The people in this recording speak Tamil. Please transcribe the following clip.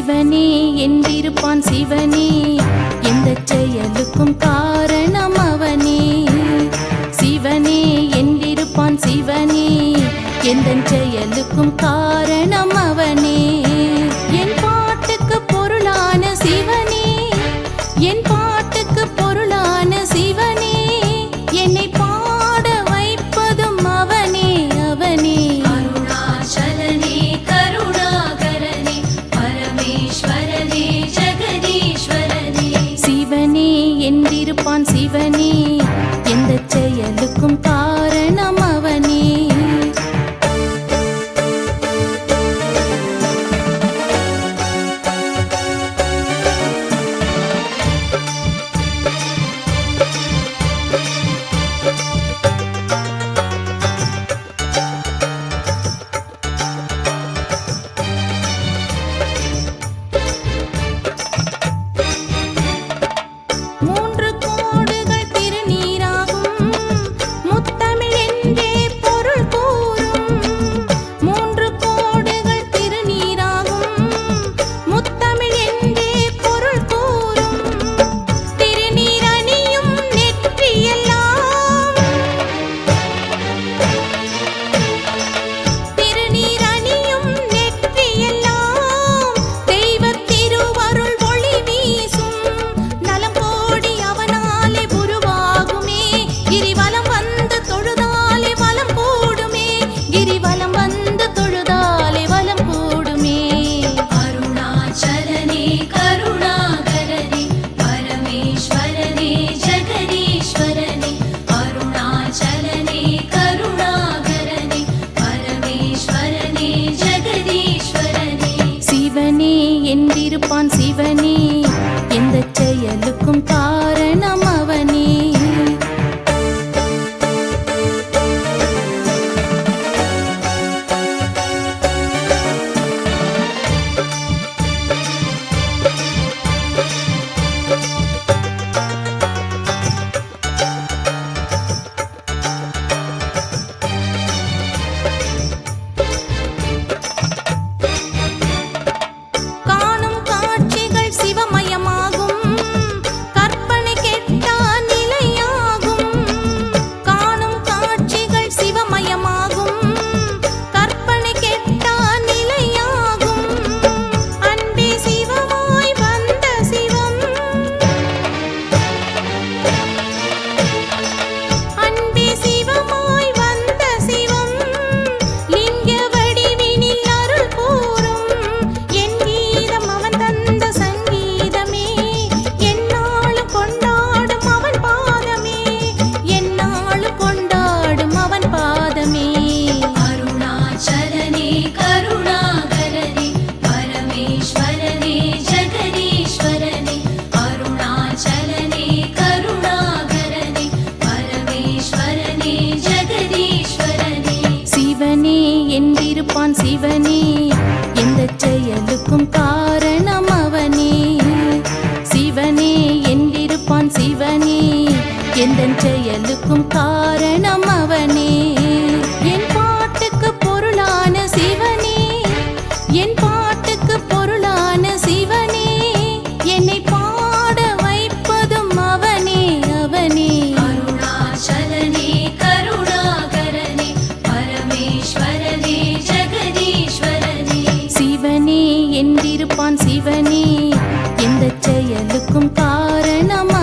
சிவனே என்றிருப்பான் சிவனே, எந்த செயலுக்கும் காரணம் அவனே. சிவனே என்றிருப்பான் சிவனே, எந்த செயலுக்கும் காரணம் அவனே. என் பாட்டுக்கு பொருளான சிவனே, என் பாட்டுக்கு பொருளான சிவனே, என்னை பாட வைப்பதும் அவனே அவனே. அருணாச்சலனே கருணாகரனே பரமேஸ்வரனே ஜெகதீஸ்வரனே. சிவனே என்றிருப்பான் சிவனே, எந்த செயலுக்கும் காரணம் அவனே. மூன்று கோடுகள் திருநீராகும், முத்தமிழ் என்றே பொருள் கூறும். மூன்று கோடுகள் திருநீராகும், முத்தமிழ் என்றே பொருள் கூறும். திருநீரணியும் நெற்றியெல்லாம், திருநீரணியும் நெற்றியெல்லாம் தெய்வத் திருவருள் ஒளி வீசும். நலம் கோடி அவனாலே உருவாகுமே, கிரிவலம் வந்து தொழுதாலே வலம் கூடுமே, கிரிவலம் வந்து தொழுதாலே வலம் கூடுமே. அருணாச்சலனே கருணாகரனே பரமேஸ்வரனே ஜெகதீஸ்வரனே. அருணாச்சலனே கருணாகரனே பரமேஸ்வரனே ஜெகதீஸ்வரனே. சிவனே என்றிருப்பான் சிவனே, எந்த செயலுக்கும் காரணம் அவனே. காணும் காட்சிகள் சிவமயமாகும், கற்பனை கெட்டா நிலையாகும். காணும் காட்சிகள் சிவமயமாகும், கற்பனை கெட்டா நிலையாகும். அன்பே சிவமாய் வந்த சிவம், அன்பே சிவமாய் வந்த சிவம், லிங்க வடிவினில் அருள் கூறும். என் கீதம் அவன் தந்த சங்கீதமே, எந்நாளும் கொண்டாடும் அவன் பாதமே, எந்நாளும் கொண்டாடும் அவன் பாதமே. அருணாச்சலனே கருணாகரனே பரமேஸ்வரனே ஜெகதீஸ்வரனே. அருணாச்சலனே கருணாகரனே பரமேஸ்வரனே ஜெகதீஸ்வரனே. சிவனே என்றிருப்பான் சிவனே, எந்த செயலுக்கும் காரணம் அவனே. சிவனே என்றிருப்பான் சிவனே, எந்த செயலுக்கும் காரணம் அவனே. என் பாட்டுக்கு பொருளான சிவனே, என் பாட்டுக்கு பொருளான சிவனே, என்னை பாட வைப்பதும் அவனே அவனே. அருணாச்சலனே கருணாகரனே பரமேஸ்வரனே ஜெகதீஸ்வரனே. சிவனே என்றிருப்பான் சிவனே, எந்த செயலுக்கும் காரணம்